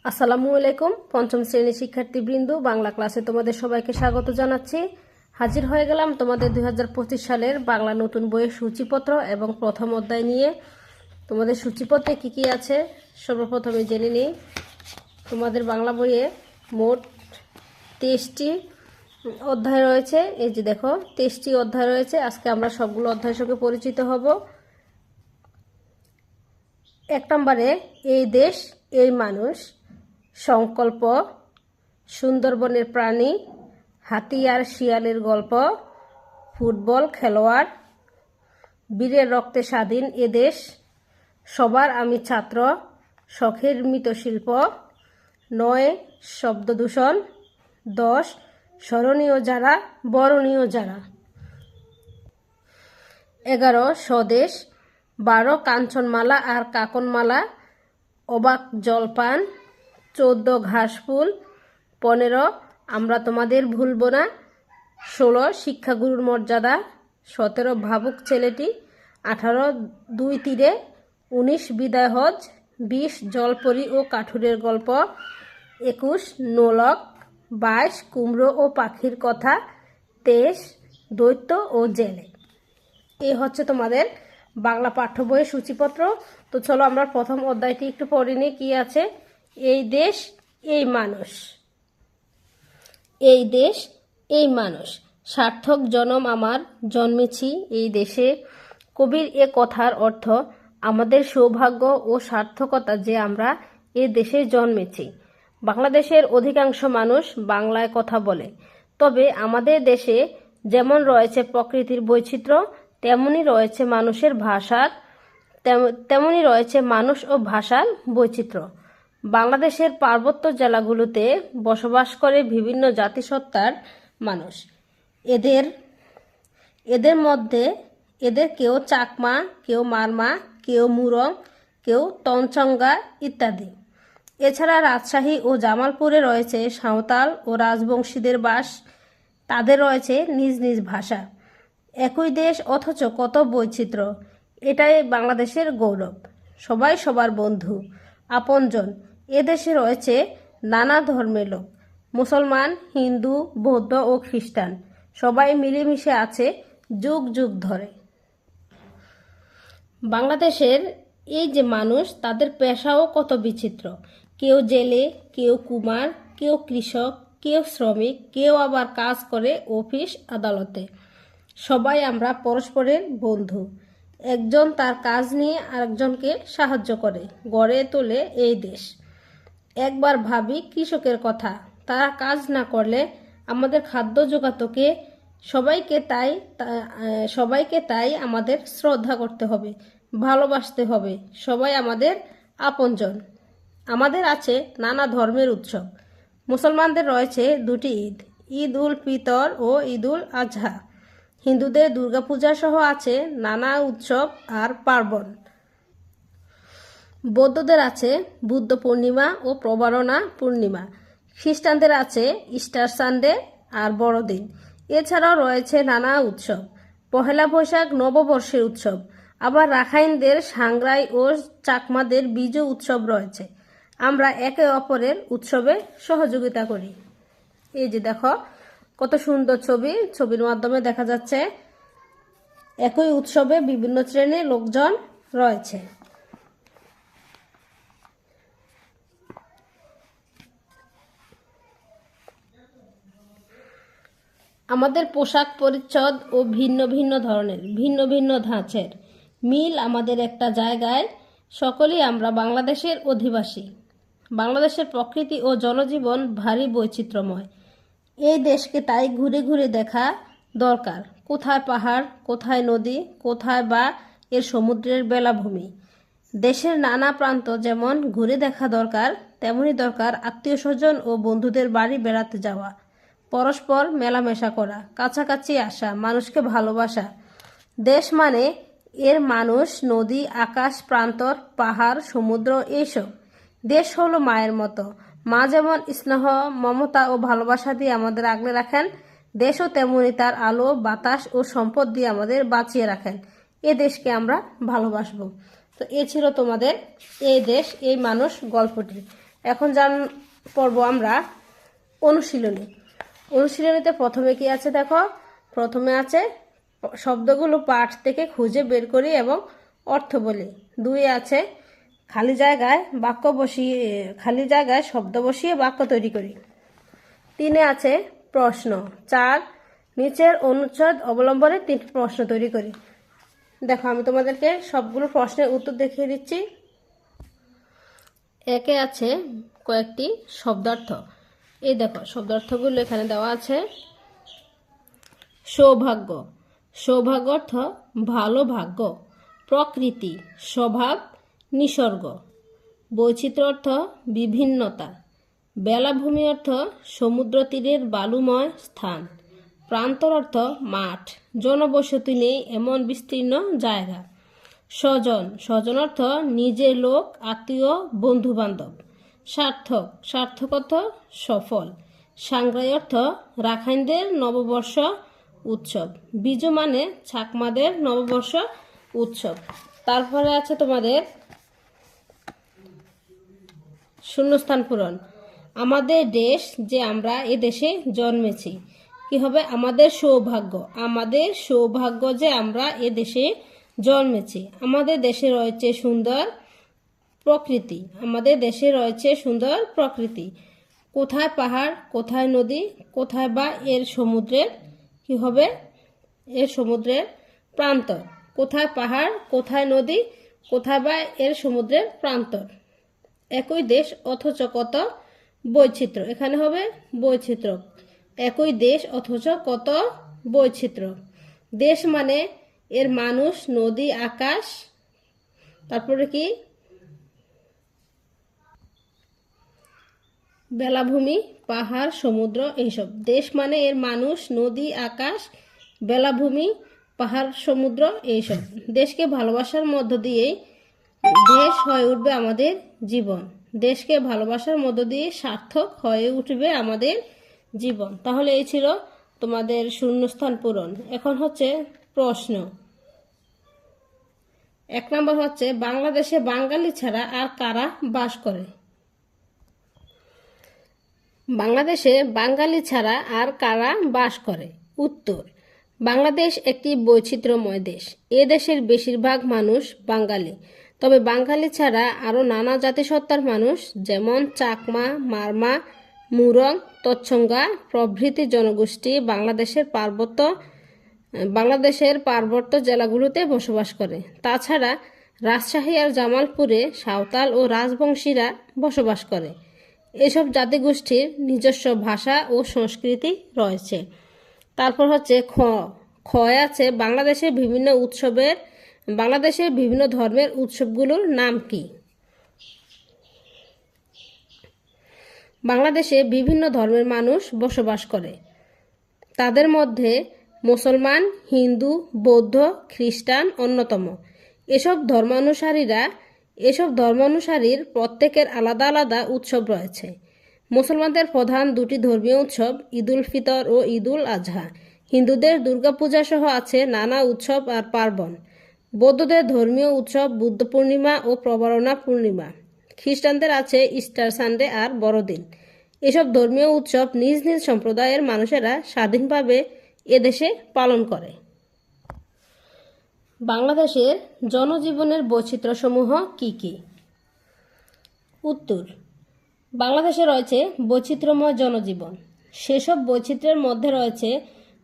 আসসালামু আলাইকুম। পঞ্চম শ্রেণীর শিক্ষার্থীবৃন্দ, বাংলা ক্লাসে তোমাদের সবাইকে স্বাগত জানাচ্ছি। হাজির হয়ে গেলাম তোমাদের 2025 সালের বাংলা নতুন বইয়ের সূচিপত্র এবং প্রথম অধ্যায় নিয়ে। তোমাদের সূচিপত্রে কি কি আছে সর্বপ্রথমে জেনে নিই। তোমাদের বাংলা বইয়ে মোট 23টি অধ্যায় রয়েছে। এই যে দেখো, 23টি অধ্যায় রয়েছে। আজকে আমরা সবগুলো অধ্যায়ের সঙ্গে পরিচিত হব। 1 নম্বরে এই দেশ এই মানুষ, সংকল্প, সুন্দরবনের প্রাণী, হাতি আর শিয়ালের গল্প, ফুটবল খেলোয়াড়, বীরের রক্তে স্বাধীন এদেশ, সবার আমি ছাত্র, শখের মৃৎশিল্প, 9 শব্দদূষণ, 10 স্মরণীয় যারা বরণীয় যারা, 11 স্বদেশ, 12 কাঞ্চনমালা আর কাকনমালা, অবাক জলপান, 14 ঘাসফুল, 15 আমরা তোমাদের ভুলব না, 16 শিক্ষাগুরুর মর্যাদা, 17 ভাবুক ছেলেটি, 18 দুই তীরে, 19 বিদায় হজ, 20 জলপরি ও কাঠুরের গল্প, 21 নোলক, 22 কুমড়ো ও পাখির কথা, 23 দৈত্য ও জেলে। এই হচ্ছে তোমাদের বাংলা পাঠ্য বইয়ের সূচিপত্র। তো চলো আমরা প্রথম অধ্যায়টি একটু পড়ে নিই। কি আছে? এই দেশ এই মানুষ। এই দেশ এই মানুষ, সার্থক জনম আমার, জন্মেছি এই দেশে। কবির এ কথার অর্থ আমাদের সৌভাগ্য ও সার্থকতা যে আমরা এ দেশে জন্মেছি। বাংলাদেশের অধিকাংশ মানুষ বাংলায় কথা বলে, তবে আমাদের দেশে যেমন রয়েছে প্রকৃতির বৈচিত্র্য, তেমনি রয়েছে মানুষের ভাষার তেমনি রয়েছে মানুষ ও ভাষার বৈচিত্র্য। বাংলাদেশের পার্বত্য জেলাগুলোতে বসবাস করে বিভিন্ন জাতিসত্তার মানুষ। এদের মধ্যে কেউ চাকমা, কেউ মারমা, কেউ মুরং, কেউ তঞ্চঙ্গা ইত্যাদি। এছাড়া রাজশাহী ও জামালপুরে রয়েছে সাঁওতাল ও রাজবংশীদের বাস। তাদের রয়েছে নিজ নিজ ভাষা। একই দেশ অথচ কত বৈচিত্র্য, এটাই বাংলাদেশের গৌরব। সবাই সবার বন্ধু, আপনজন। এদেশে রয়েছে নানা ধর্মের লোক, মুসলমান, হিন্দু, বৌদ্ধ ও খ্রিস্টান। সবাই মিলেমিশে আছে যুগ যুগ ধরে। বাংলাদেশের এই যে মানুষ, তাদের পেশাও কত বিচিত্র। কেউ জেলে, কেউ কুমার, কেউ কৃষক, কেউ শ্রমিক, কেউ আবার কাজ করে অফিস আদালতে। সবাই আমরা পরস্পরের বন্ধু। একজন তার কাজ নিয়ে আরেকজনকে সাহায্য করে, গড়ে তোলে এই দেশ। একবার ভাবি কৃষকের কথা, তারা কাজ না করলে আমাদের খাদ্য জোগাতো কে? সবাইকে তাই আমাদের শ্রদ্ধা করতে হবে, ভালোবাসতে হবে। সবাই আমাদের আপনজন। আমাদের আছে নানা ধর্মের উৎসব। মুসলমানদের রয়েছে 2টি ঈদ, ঈদ উল ফিতর ও ঈদ উল আজহা। হিন্দুদের দুর্গাপূজা সহ আছে নানা উৎসব আর পার্বণ। বৌদ্ধদের আছে বুদ্ধ পূর্ণিমা ও প্রবারণা পূর্ণিমা। খ্রিস্টানদের আছে ইস্টার সানডে আর বড়দিন। এছাড়াও রয়েছে নানা উৎসব। পহেলা বৈশাখ নববর্ষের উৎসব। আবার রাখাইনদের সাংগ্রাই ও চাকমাদের বিজু উৎসব রয়েছে। আমরা একে অপরের উৎসবে সহযোগিতা করি। এই যে দেখো, কত সুন্দর ছবির মাধ্যমে দেখা যাচ্ছে একই উৎসবে বিভিন্ন শ্রেণীর লোকজন রয়েছে। আমাদের পোশাক পরিচ্ছদ ও ভিন্ন ভিন্ন ধরনের, ভিন্ন ভিন্ন ধাঁচের, মিল আমাদের একটা জায়গায়। সকলেই আমরা বাংলাদেশের অধিবাসী। বাংলাদেশের প্রকৃতি ও জনজীবন ভারী বৈচিত্র্যময়। এই দেশকে তাই ঘুরে ঘুরে দেখা দরকার। কোথায় পাহাড়, কোথায় নদী, কোথায় বা এর সমুদ্রের বেলাভূমি। দেশের নানা প্রান্ত যেমন ঘুরে দেখা দরকার, তেমনি দরকার আত্মীয় স্বজন ও বন্ধুদের বাড়ি বেড়াতে যাওয়া, পরস্পর মেলামেশা করা, কাছাকাছি আসা, মানুষকে ভালোবাসা। দেশ মানে এর মানুষ, নদী, আকাশ, প্রান্তর, পাহাড়, সমুদ্র, এইসব। দেশ হলো মায়ের মতো। মা যেমন স্নেহ, মমতা ও ভালোবাসা দিয়ে আমাদের আগলে রাখেন, দেশও তেমনি তার আলো, বাতাস ও সম্পদ দিয়ে আমাদের বাঁচিয়ে রাখেন। এ দেশকে আমরা ভালোবাসবো। তো এ ছিল তোমাদের এই দেশ এই মানুষ গল্পটি। এখন পড়ব আমরা অনুশীলনী। অনুশীলনীতে প্রথমে কি আছে দেখো, প্রথমে আছে শব্দগুলো পাঠ থেকে খুঁজে বের করি এবং অর্থ বলি। 2 আছে খালি জায়গায় শব্দ বসিয়ে বাক্য তৈরি করি। 3 আছে প্রশ্ন। 4 নিচের অনুচ্ছেদ অবলম্বনে 3 প্রশ্ন তৈরি করি। দেখো আমি তোমাদেরকে সবগুলো প্রশ্নের উত্তর দেখিয়ে দিচ্ছি। 1 আছে কয়েকটি শব্দার্থ। এই দেখো শব্দার্থগুলো এখানে দেওয়া আছে। সৌভাগ্য, সৌভাগ্য অর্থ ভালো ভাগ্য। প্রকৃতি, স্বভাব, নিসর্গ। বৈচিত্র্য অর্থ বিভিন্নতা। বেলাভূমি অর্থ সমুদ্র তীরের বালুময় স্থান। প্রান্তর অর্থ মাঠ, জনবসতি নেই এমন বিস্তীর্ণ জায়গা। স্বজন, স্বজন অর্থ নিজের লোক, আত্মীয়, বন্ধু বান্ধব। সার্থক, সার্থক অর্থ সফল। সাংগ্রাই অর্থ রাখাইনদের নববর্ষ উৎসব। বিজু মানে চাকমাদের নববর্ষ উৎসব। তারপরে আছে তোমাদের শূন্যস্থান পূরণ। আমাদের দেশ যে আমরা এ দেশে জন্মেছি। কি হবে? আমাদের সৌভাগ্য, আমাদের সৌভাগ্য যে আমরা এ দেশে জন্মেছি। আমাদের দেশে রয়েছে সুন্দর প্রকৃতি, আমাদের দেশে রয়েছে সুন্দর প্রকৃতি। কোথায় পাহাড়, কোথায় নদী, কোথায় বা এর সমুদ্রের কি হবে? এর সমুদ্রের প্রান্তর। কোথায় পাহাড়, কোথায় নদী, কোথায় বা এর সমুদ্রের প্রান্তর। একই দেশ অথচ কত বৈচিত্র্য, এখানে হবে বৈচিত্র্য। একই দেশ অথচ কত বৈচিত্র্য। দেশ মানে এর মানুষ, নদী, আকাশ, তারপরে কি বেলাভূমি, পাহাড়, সমুদ্র, এইসব। দেশ মানে এর মানুষ, নদী, আকাশ, বেলাভূমি, পাহাড়, সমুদ্র, এইসব। দেশকে ভালোবাসার মধ্য দিয়েই দেশ হয়ে উঠবে আমাদের জীবন। দেশকে ভালোবাসার মধ্য দিয়ে সার্থক হয়ে উঠবে আমাদের জীবন। তাহলে এই ছিল তোমাদের শূন্যস্থান পূরণ। এখন হচ্ছে প্রশ্ন। 1 নম্বর হচ্ছে বাংলাদেশে বাঙালি ছাড়া আর কারা বাস করে? বাংলাদেশে বাঙালি ছাড়া আর কারা বাস করে? উত্তর, বাংলাদেশ একটি বৈচিত্র্যময় দেশ। এ দেশের বেশিরভাগ মানুষ বাঙালি, তবে বাঙালি ছাড়া আরও নানা জাতিসত্তার মানুষ যেমন চাকমা, মারমা, মুরং, তৎসঙ্গা প্রভৃতি জনগোষ্ঠী বাংলাদেশের পার্বত্য জেলাগুলোতে বসবাস করে। তাছাড়া রাজশাহী আর জামালপুরে সাঁওতাল ও রাজবংশীরা বসবাস করে। এসব জাতিগোষ্ঠীর নিজস্ব ভাষা ও সংস্কৃতি রয়েছে। তারপর হচ্ছে খ আছে বাংলাদেশের বিভিন্ন ধর্মের উৎসবগুলোর নাম কি? বাংলাদেশে বিভিন্ন ধর্মের মানুষ বসবাস করে। তাদের মধ্যে মুসলমান, হিন্দু, বৌদ্ধ, খ্রিস্টান অন্যতম। এসব ধর্মানুসারীর প্রত্যেকের আলাদা আলাদা উৎসব রয়েছে। মুসলমানদের প্রধান 2টি ধর্মীয় উৎসব ঈদুল ফিতর ও ঈদুল আজহা। হিন্দুদের দুর্গাপূজা সহ আছে নানা উৎসব আর পার্বণ। বৌদ্ধদের ধর্মীয় উৎসব বুদ্ধ পূর্ণিমা ও প্রবারণা পূর্ণিমা। খ্রিস্টানদের আছে ইস্টার সানডে আর বড়দিন। এসব ধর্মীয় উৎসব নিজ নিজ সম্প্রদায়ের মানুষেরা স্বাধীনভাবে এদেশে পালন করে। বাংলাদেশের জনজীবনের বৈচিত্র্যসমূহ কি কি? উত্তর, বাংলাদেশে রয়েছে বৈচিত্র্যময় জনজীবন। সেসব বৈচিত্র্যের মধ্যে রয়েছে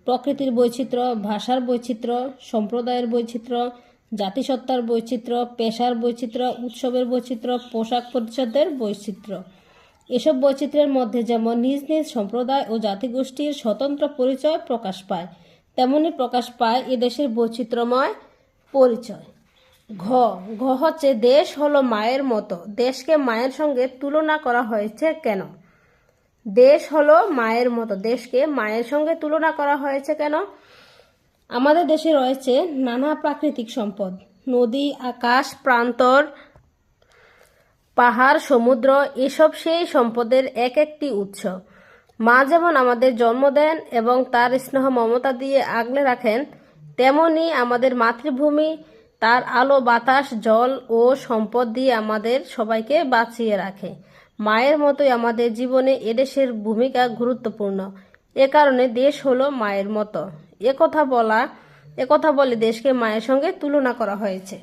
প্রকৃতির বৈচিত্র্য, ভাষার বৈচিত্র্য, সম্প্রদায়ের বৈচিত্র্য, জাতিসত্তার বৈচিত্র্য, পেশার বৈচিত্র্য, উৎসবের বৈচিত্র্য, পোশাক পরিচ্ছদের বৈচিত্র্য। এসব বৈচিত্র্যের মধ্যে যেমন নিজ নিজ সম্প্রদায় ও জাতিগোষ্ঠীর স্বতন্ত্র পরিচয় প্রকাশ পায়, তেমনি প্রকাশ পায় এদেশের বৈচিত্র্যময় পরিচয়। ঘ হচ্ছে দেশ হলো মায়ের মতো। দেশকে মায়ের সঙ্গে তুলনা করা হয়েছে কেন? দেশ হলো মায়ের মতো, দেশকে মায়ের সঙ্গে তুলনা করা হয়েছে কেন? আমাদের দেশে রয়েছে নানা প্রাকৃতিক সম্পদ, নদী, আকাশ, প্রান্তর, পাহাড়, সমুদ্র। এসব সেই সম্পদের এক একটি উৎস। মা যেমন আমাদের জন্ম দেন এবং তার স্নেহ মমতা দিয়ে আগলে রাখেন, তেমনি আমাদের মাতৃভূমি তার আলো, বাতাস, জল ও সম্পদ দিয়ে আমাদের সবাইকে বাঁচিয়ে রাখে। মায়ের মতোই আমাদের জীবনে এদেশের ভূমিকা গুরুত্বপূর্ণ। এ কারণে দেশ হলো মায়ের মতো। একথা বলে দেশকে মায়ের সঙ্গে তুলনা করা হয়েছে।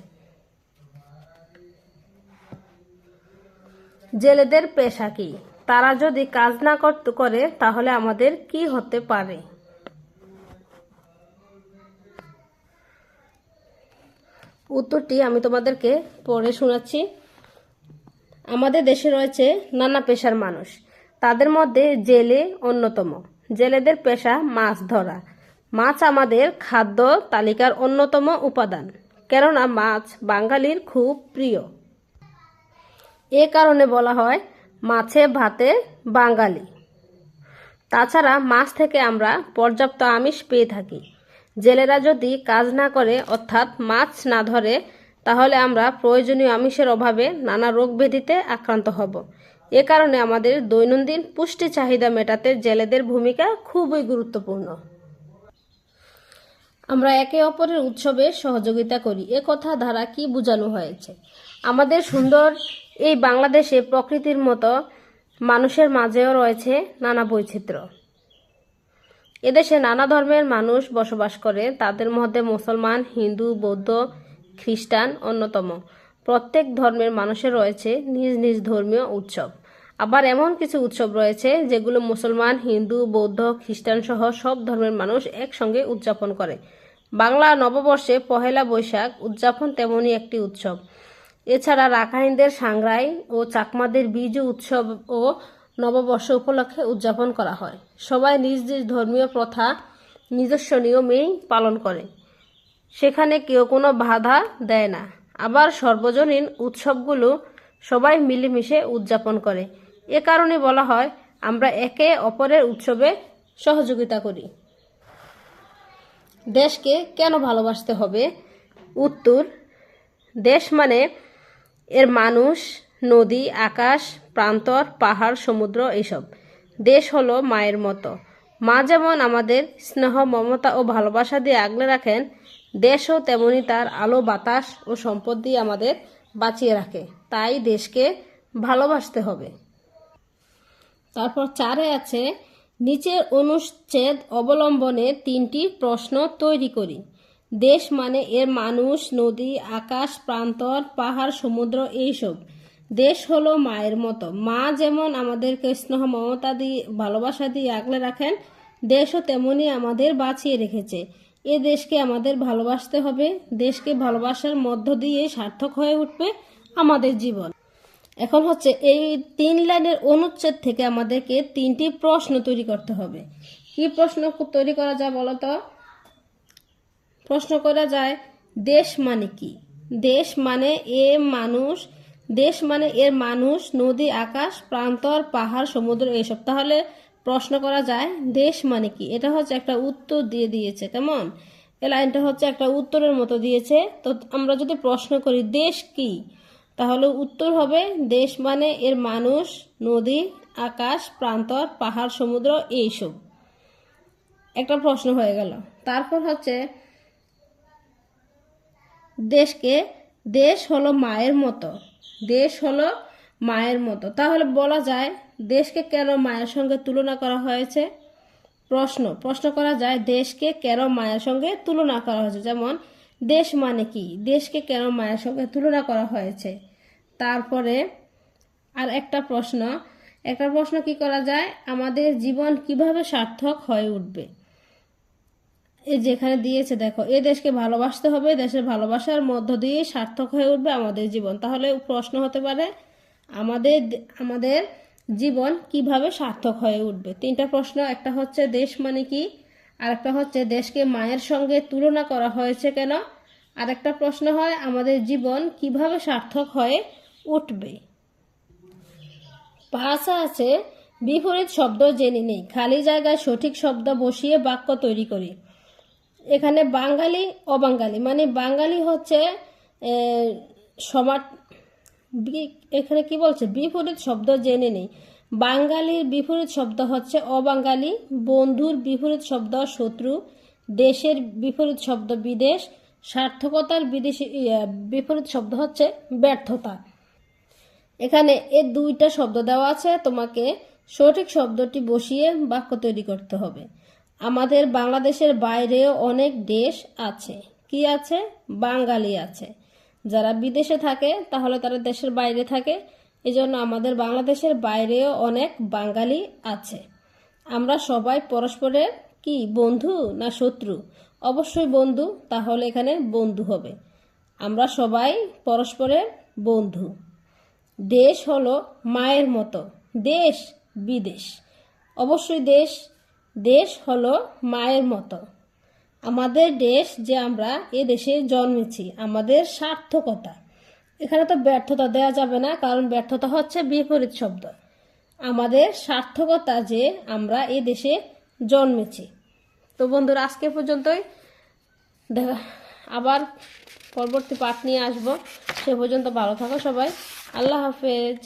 জেলেদের পেশা কি? তারা যদি কাজ না করে তাহলে আমাদের কি হতে পারে? উত্তরটি আমি তোমাদেরকে পড়ে শোনাচ্ছি। আমাদের দেশে রয়েছে নানা পেশার মানুষ, তাদের মধ্যে জেলে অন্যতম। জেলেদের পেশা মাছ ধরা। মাছ আমাদের খাদ্য তালিকার অন্যতম উপাদান, কেননা মাছ বাঙালির খুব প্রিয়। এ কারণে বলা হয় মাছে ভাতে বাঙালি। তাছাড়া মাছ থেকে আমরা পর্যাপ্ত আমিষ পেয়ে থাকি। জেলেরা যদি কাজ না করে অর্থাৎ মাছ না ধরে তাহলে আমরা প্রয়োজনীয় আমিষের অভাবে নানা রোগ ব্যাধিতে আক্রান্ত হব। এ কারণে আমাদের দৈনন্দিন পুষ্টি চাহিদা মেটাতে জেলেদের ভূমিকা খুবই গুরুত্বপূর্ণ। আমরা একে অপরের উৎসবে সহযোগিতা করি, এ কথা দ্বারা কি বোঝানো হয়েছে? আমাদের সুন্দর এই বাংলাদেশে প্রকৃতির মতো মানুষের মাঝেও রয়েছে নানা বৈচিত্র্য। এদেশে নানা ধর্মের মানুষ বসবাস করে, তাদের মধ্যে মুসলমান, হিন্দু, বৌদ্ধ, খ্রিস্টান অন্যতম। প্রত্যেক ধর্মের মানুষের রয়েছে নিজ নিজ ধর্মীয় উৎসব। আবার এমন কিছু উৎসব রয়েছে যেগুলো মুসলমান, হিন্দু, বৌদ্ধ, খ্রিস্টান সহ সব ধর্মের মানুষ একসঙ্গে উদযাপন করে। বাংলা নববর্ষে পহেলা বৈশাখ উদযাপন তেমনই একটি উৎসব। এছাড়া রাখাইনদের সাংগ্রাই ও চাকমাদের বিজু উৎসব ও নববর্ষ উপলক্ষে উদযাপন করা হয়। সবাই নিজ নিজ ধর্মীয় প্রথা নিজস্ব নিয়মেই পালন করে, সেখানে কেউ কোনো বাধা দেয় না। আবার সর্বজনীন উৎসবগুলো সবাই মিলেমিশে উদযাপন করে। এ কারণে বলা হয় আমরা একে অপরের উৎসবে সহযোগিতা করি। দেশকে কেন ভালোবাসতে হবে? উত্তর, দেশ মানে এর মানুষ, নদী, আকাশ, প্রান্তর, পাহাড়, সমুদ্র এইসব। দেশ হলো মায়ের মতো। মা যেমন আমাদের স্নেহ, মমতা ও ভালোবাসা দিয়ে আগলে রাখেন, দেশও তেমনি তার আলো, বাতাস ও সম্পদ দিয়ে আমাদের বাঁচিয়ে রাখে। তাই দেশকে ভালোবাসতে হবে। তারপর 4 আছে, নিচের অনুচ্ছেদ অবলম্বনে 3টি প্রশ্ন তৈরি করি। দেশ মানে এর মানুষ, নদী, আকাশ, প্রান্তর, পাহাড়, সমুদ্র এইসব। দেশ হলো মায়ের মতো। মা যেমন আমাদেরকে স্নেহ, মমতা দিয়ে ভালোবাসা দিয়ে আগলে রাখেন, দেশও তেমনি আমাদের বাঁচিয়ে রেখেছে। এ দেশকে আমাদের ভালোবাসতে হবে। দেশকে ভালোবাসার মধ্য দিয়ে সার্থক হয়ে উঠবে আমাদের জীবন। এখন হচ্ছে এই 3 লাইনের অনুচ্ছেদ থেকে আমাদেরকে 3টি প্রশ্ন তৈরি করতে হবে। কি প্রশ্ন তৈরি করা যায় বলো তো? প্রশ্ন করা যায়, দেশ মানে কি? দেশ মানে এর মানুষ, নদী, আকাশ, প্রান্তর, পাহাড়, সমুদ্র এইসব। তাহলে প্রশ্ন করা যায় দেশ মানে কি? এটা হচ্ছে একটা উত্তর দিয়ে দিয়েছে। কেমন? এই লাইনটা হচ্ছে একটা উত্তরের মতো দিয়েছে। তো আমরা যদি প্রশ্ন করি দেশ কি, তাহলে উত্তর হবে দেশ মানে এর মানুষ, নদী, আকাশ, প্রান্তর, পাহাড়, সমুদ্র এইসব। একটা প্রশ্ন হয়ে গেল। তারপর হচ্ছে দেশ হলো মায়ের মতো। দেশ হলো মায়ের মতো। তাহলে বলা যায় দেশকে কেন মায়ের সঙ্গে তুলনা করা হয়েছে? প্রশ্ন করা যায় দেশকে কেন মায়ের সঙ্গে তুলনা করা হয়েছে। যেমন দেশ মানে কি? দেশকে কেন মায়ের সঙ্গে তুলনা করা হয়েছে? তারপরে আর একটা প্রশ্ন কি করা যায়, আমাদের জীবন কিভাবে সার্থক হয়ে উঠবে? এই যেখানে দিয়েছে দেখো, এ দেশকে ভালোবাসতে হবে, দেশের ভালোবাসার মধ্য দিয়ে সার্থক হয়ে উঠবে আমাদের জীবন। তাহলে প্রশ্ন হতে পারে আমাদের জীবন কিভাবে সার্থক হয়ে উঠবে। 3টা প্রশ্ন, একটা হচ্ছে দেশ মানে কি, আর একটা হচ্ছে দেশকে মায়ের সঙ্গে তুলনা করা হয়েছে কেন, আর একটা প্রশ্ন হয় আমাদের জীবন কিভাবে সার্থক হয়ে উঠবে। 5 আছে, বিপরীত শব্দ জেনে নেই, খালি জায়গায় সঠিক শব্দ বসিয়ে বাক্য তৈরি করি। এখানে বাঙালি, অবাঙালি মানে বাঙালি হচ্ছে সমাজ। এখানে কি বলছে? বিপরীত শব্দ জেনে নেই। বাঙালির বিপরীত শব্দ হচ্ছে অবাঙালি, বন্ধুর বিপরীত শব্দ শত্রু, দেশের বিপরীত শব্দ বিদেশ, সার্থকতার বিপরীত শব্দ হচ্ছে ব্যর্থতা। এখানে এই দুইটা শব্দ দেওয়া আছে, তোমাকে সঠিক শব্দটি বসিয়ে বাক্য তৈরি করতে হবে। আমাদের বাংলাদেশের বাইরেও অনেক দেশ আছে। কি আছে? বাঙালি আছে। যারা বিদেশে থাকে তাহলে তারা দেশের বাইরে থাকে, এজন্য আমাদের বাংলাদেশের বাইরেও অনেক বাঙালি আছে। আমরা সবাই পরস্পরের কি বন্ধু না শত্রু? অবশ্যই বন্ধু, তাহলে এখানে বন্ধু হবে। আমরা সবাই পরস্পরের বন্ধু। দেশ হলো মায়ের মতো। দেশ বিদেশ, অবশ্যই দেশ। দেশ হলো মায়ের মতো। আমাদের দেশ যে আমরা এ দেশে জন্মেছি। আমাদের সার্থকতা, এখানে তো ব্যর্থতা দেওয়া যাবে না, কারণ ব্যর্থতা হচ্ছে বিপরীত শব্দ। আমাদের সার্থকতা যে আমরা এ দেশে জন্মেছি। তো বন্ধুরা, আজকে পর্যন্তই। আবার পরবর্তী পাঠ নিয়ে আসবো। সে পর্যন্ত ভালো থাকো সবাই। আল্লাহ হাফেজ।